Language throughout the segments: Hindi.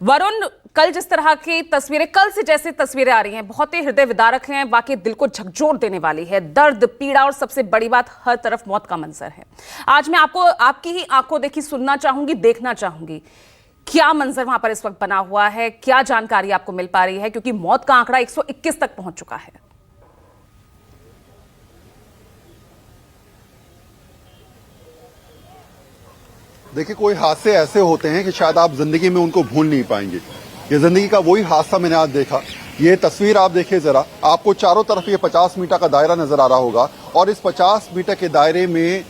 वरुण, कल जिस तरह की तस्वीरें, कल से जैसे तस्वीरें आ रही हैं, बहुत ही हृदय विदारक हैं, वाकई दिल को झकझोर देने वाली है। दर्द, पीड़ा और सबसे बड़ी बात, हर तरफ मौत का मंजर है। आज मैं आपको आपकी ही आंखों देखी सुनना चाहूंगी, देखना चाहूंगी क्या मंजर वहां पर इस वक्त बना हुआ है, क्या जानकारी आपको मिल पा रही है, क्योंकि मौत का आंकड़ा 121 तक पहुंच चुका है। देखिए, कोई हादसे ऐसे होते हैं कि शायद आप जिंदगी में उनको भूल नहीं पाएंगे। ये जिंदगी का वही हादसा मैंने आज देखा। ये तस्वीर आप देखिए जरा, आपको चारों तरफ ये 50 मीटर का दायरा नजर आ रहा होगा और इस 50 मीटर के दायरे में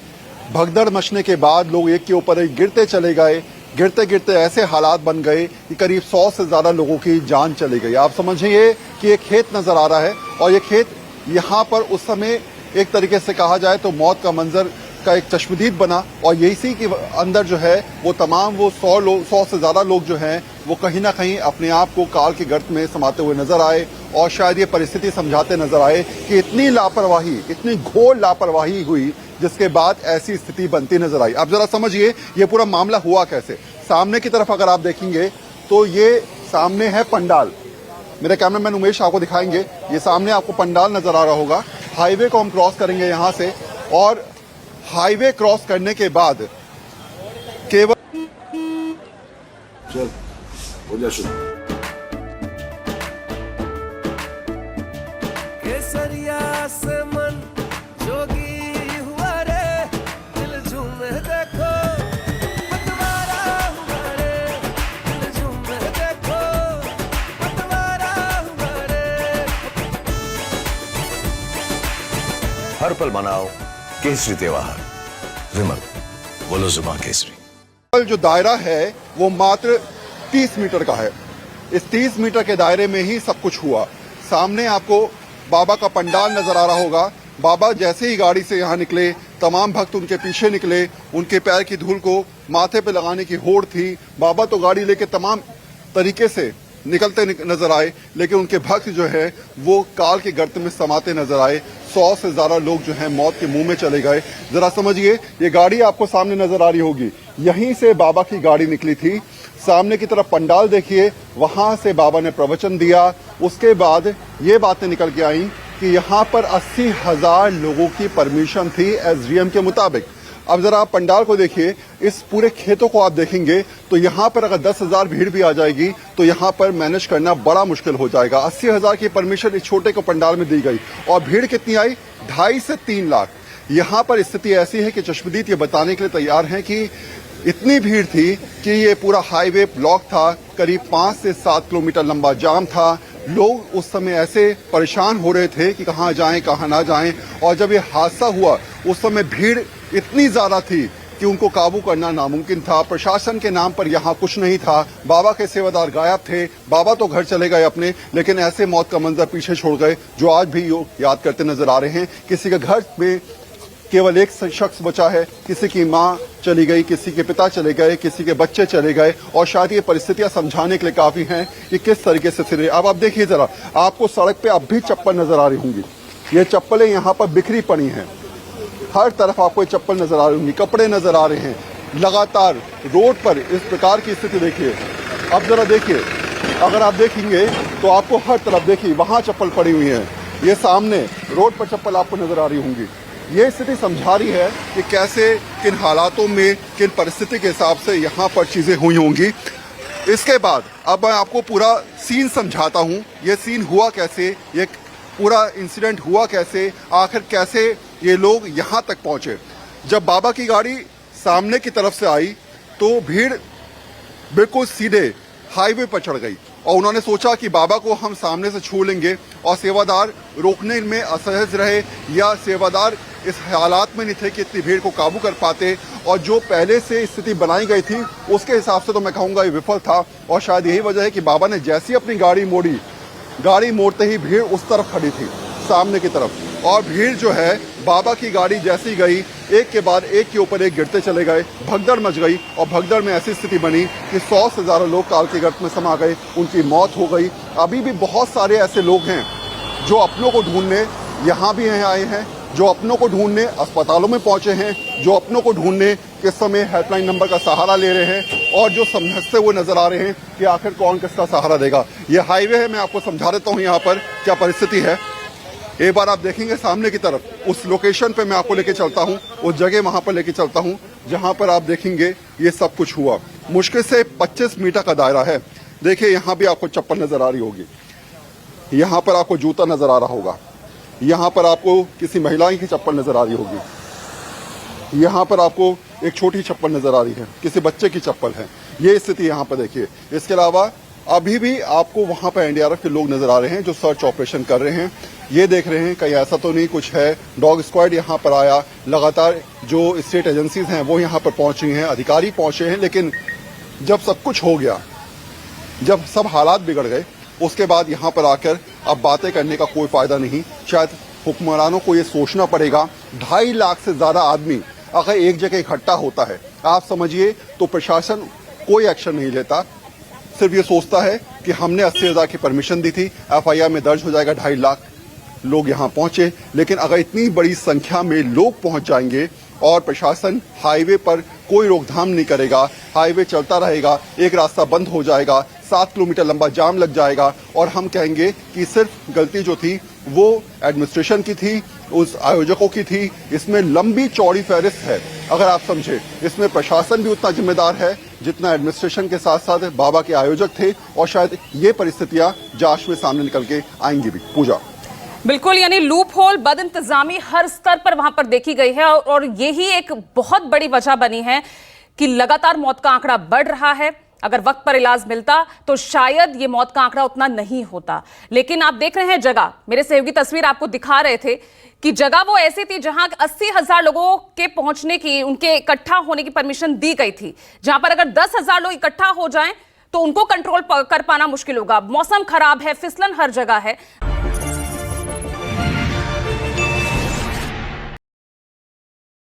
भगदड़ मचने के बाद लोग एक के ऊपर एक गिरते चले गए। गिरते गिरते ऐसे हालात बन गए कि करीब 100 से ज्यादा लोगों की जान चली गई। आप समझिए कि एक खेत नजर आ रहा है और ये खेत यहाँ पर उस समय एक तरीके से कहा जाए तो मौत का मंजर का एक चश्मदीद बना और इसी के अंदर जो है वो तमाम वो 100 से ज्यादा लोग जो हैं वो कहीं ना कहीं अपने आप को काल के गर्त में समाते हुए नजर आए और शायद ये परिस्थिति समझाते नजर आए कि इतनी लापरवाही, इतनी घोर लापरवाही हुई जिसके बाद ऐसी स्थिति बनती नजर आई। आप जरा समझिए ये पूरा मामला हुआ कैसे। सामने की तरफ अगर आप देखेंगे तो ये सामने है पंडाल, मेरे कैमरामैन उमेश आपको दिखाएंगे। ये सामने आपको पंडाल नजर आ रहा होगा। हाईवे को हम क्रॉस करेंगे यहाँ से और हाईवे क्रॉस करने के बाद केवल चल हो जा शुरू। केसरिया से मन जोगी हुआ रे, दिल झूमे देखो पतवारा हुआ रे, दिल झूमे देखो पतवारा हुआ रे। हर पल मनाओ केसरी त्योहार। विमल, बोलो जुबां केसरी। जो दायरा है वो मात्र 30 मीटर का है। इस 30 मीटर के दायरे में ही सब कुछ हुआ। सामने आपको बाबा का पंडाल नजर आ रहा होगा। बाबा जैसे ही गाड़ी से यहाँ निकले, तमाम भक्त उनके पीछे निकले। उनके पैर की धूल को माथे पे लगाने की होड़ थी। बाबा तो गाड़ी लेके तमाम तरीके से निकलते नजर आए, लेकिन उनके भक्त जो है वो काल के गर्त में समाते नजर आए। 100 से ज्यादा लोग जो है मौत के मुंह में चले गए। जरा समझिए, ये गाड़ी आपको सामने नजर आ रही होगी, यहीं से बाबा की गाड़ी निकली थी। सामने की तरफ पंडाल देखिए, वहां से बाबा ने प्रवचन दिया। उसके बाद ये बातें निकल के आई कि यहाँ पर 80,000 लोगों की परमिशन थी एसडीएम के मुताबिक। अब जरा आप पंडाल को देखिए, इस पूरे खेतों को आप देखेंगे तो यहाँ पर अगर 10,000 भीड़ भी आ जाएगी तो यहाँ पर मैनेज करना बड़ा मुश्किल हो जाएगा। 80,000 की परमिशन इस छोटे को पंडाल में दी गई और भीड़ कितनी आई? 2.5 से 3 लाख। यहाँ पर स्थिति ऐसी है कि चश्मदीद ये बताने के लिए तैयार हैं कि इतनी भीड़ थी कि ये पूरा हाईवे ब्लॉक था। करीब 5 से 7 किलोमीटर लंबा जाम था। लोग उस समय ऐसे परेशान हो रहे थे कि कहाँ जाएं कहाँ ना जाएं। और जब ये हादसा हुआ उस समय भीड़ इतनी ज्यादा थी कि उनको काबू करना नामुमकिन था। प्रशासन के नाम पर यहाँ कुछ नहीं था। बाबा के सेवादार गायब थे। बाबा तो घर चले गए अपने, लेकिन ऐसे मौत का मंजर पीछे छोड़ गए जो आज भी याद करते नजर आ रहे हैं। किसी के घर में केवल एक शख्स बचा है, किसी की माँ चली गई, किसी के पिता चले गए, किसी के बच्चे चले गए। और शायद ये परिस्थितियां समझाने के लिए काफी हैं कि किस तरीके से फिर। अब आप देखिए जरा, आपको सड़क पे अब भी चप्पल नजर आ रही होंगी। ये चप्पलें यहाँ पर बिखरी पड़ी हैं, हर तरफ आपको ये चप्पल नजर आ रही होंगी, कपड़े नजर आ रहे हैं। लगातार रोड पर इस प्रकार की स्थिति देखिए। अब जरा देखिए, अगर आप देखेंगे तो आपको हर तरफ देखिए वहां चप्पल पड़ी हुई है। ये सामने रोड पर चप्पल आपको नजर आ रही होंगी। ये स्थिति समझा रही है कि कैसे, किन हालातों में, किन परिस्थिति के हिसाब से यहाँ पर चीजें हुई होंगी। इसके बाद अब मैं आपको पूरा सीन समझाता हूँ। ये सीन हुआ कैसे, ये पूरा इंसिडेंट हुआ कैसे, आखिर कैसे ये लोग यहाँ तक पहुंचे। जब बाबा की गाड़ी सामने की तरफ से आई तो भीड़ बिल्कुल सीधे हाईवे पर चढ़ गई और उन्होंने सोचा कि बाबा को हम सामने से छू लेंगे और सेवादार रोकने में असहज रहे या सेवादार इस हालात में नहीं थे कि इतनी भीड़ को काबू कर पाते। और जो पहले से स्थिति बनाई गई थी उसके हिसाब से तो मैं कहूँगा ये विफल था। और शायद यही वजह है कि बाबा ने जैसी अपनी गाड़ी मोड़ी, गाड़ी मोड़ते ही भीड़ उस तरफ खड़ी थी सामने की तरफ। और भीड़ जो है बाबा की गाड़ी जैसी गई, एक के बाद एक के ऊपर एक गिरते चले गए। भगदड़ मच गई और भगदड़ में ऐसी स्थिति बनी कि 100 से ज्यादा लोग काल के गर्त में समा गए, उनकी मौत हो गई। अभी भी बहुत सारे ऐसे लोग हैं जो अपनों को ढूंढने यहाँ भी आए हैं, जो अपनों को ढूंढने अस्पतालों में पहुंचे हैं, जो अपनों को ढूंढने किस समय हेल्पलाइन नंबर का सहारा ले रहे हैं और जो समझते हुए नजर आ रहे हैं कि आखिर कौन किसका सहारा देगा। ये हाईवे है, मैं आपको समझा देता हूँ यहाँ पर क्या परिस्थिति है। एक बार आप देखेंगे सामने की तरफ, उस लोकेशन पे मैं आपको लेके चलता हूँ, उस जगह वहां पर लेके चलता हूँ जहां पर आप देखेंगे ये सब कुछ हुआ। मुश्किल से 25 मीटर का दायरा है। देखिए यहाँ भी आपको चप्पल नजर आ रही होगी, यहाँ पर आपको जूता नजर आ रहा होगा, यहाँ पर आपको किसी महिला की चप्पल नजर आ रही होगी, यहाँ पर आपको एक छोटी चप्पल नजर आ रही है, किसी बच्चे की चप्पल है। ये स्थिति यहाँ पर देखिए। इसके अलावा अभी भी आपको वहां पर एनडीआरएफ के लोग नजर आ रहे हैं जो सर्च ऑपरेशन कर रहे हैं। ये देख रहे हैं कहीं ऐसा तो नहीं कुछ है। डॉग स्क्वाड यहाँ पर आया, लगातार जो स्टेट एजेंसीज हैं वो यहाँ पर पहुंची हैं, अधिकारी पहुंचे हैं। लेकिन जब सब कुछ हो गया, जब सब हालात बिगड़ गए, उसके बाद यहाँ पर आकर अब बातें करने का कोई फायदा नहीं। शायद हुक्मरानों को ये सोचना पड़ेगा, 2.5 लाख से ज्यादा आदमी अगर एक जगह इकट्ठा होता है, आप समझिए तो प्रशासन कोई एक्शन नहीं लेता, सिर्फ ये सोचता है कि हमने 80,000 की परमिशन दी थी, एफआईआर में दर्ज हो जाएगा, 2.5 लाख लोग यहाँ पहुंचे। लेकिन अगर इतनी बड़ी संख्या में लोग पहुंच जाएंगे और प्रशासन हाईवे पर कोई रोकथाम नहीं करेगा, हाईवे चलता रहेगा, एक रास्ता बंद हो जाएगा, 7 किलोमीटर लंबा जाम लग जाएगा और हम कहेंगे कि सिर्फ गलती जो थी वो एडमिनिस्ट्रेशन की थी, उस आयोजकों की थी। इसमें लंबी चौड़ी फहरिस्त है। अगर आप समझे, इसमें प्रशासन भी उतना जिम्मेदार है जितना एडमिनिस्ट्रेशन के साथ साथ बाबा के आयोजक थे। और शायद ये परिस्थितियां जांच में सामने निकल के आएंगी भी। पूजा, बिल्कुल, यानी लूप होल, बद इंतजामी हर स्तर पर वहां पर देखी गई है और यही एक बहुत बड़ी वजह बनी है कि लगातार मौत का आंकड़ा बढ़ रहा है। अगर वक्त पर इलाज मिलता तो शायद ये मौत का आंकड़ा उतना नहीं होता। लेकिन आप देख रहे हैं जगह, मेरे सहयोगी तस्वीर आपको दिखा रहे थे कि जगह वो ऐसी थी जहां 80,000 लोगों के पहुंचने की, उनके इकट्ठा होने की परमिशन दी गई थी, जहां पर अगर 10,000 लोग इकट्ठा हो जाएं तो उनको कंट्रोल कर पाना मुश्किल होगा। मौसम खराब है, फिसलन हर जगह है।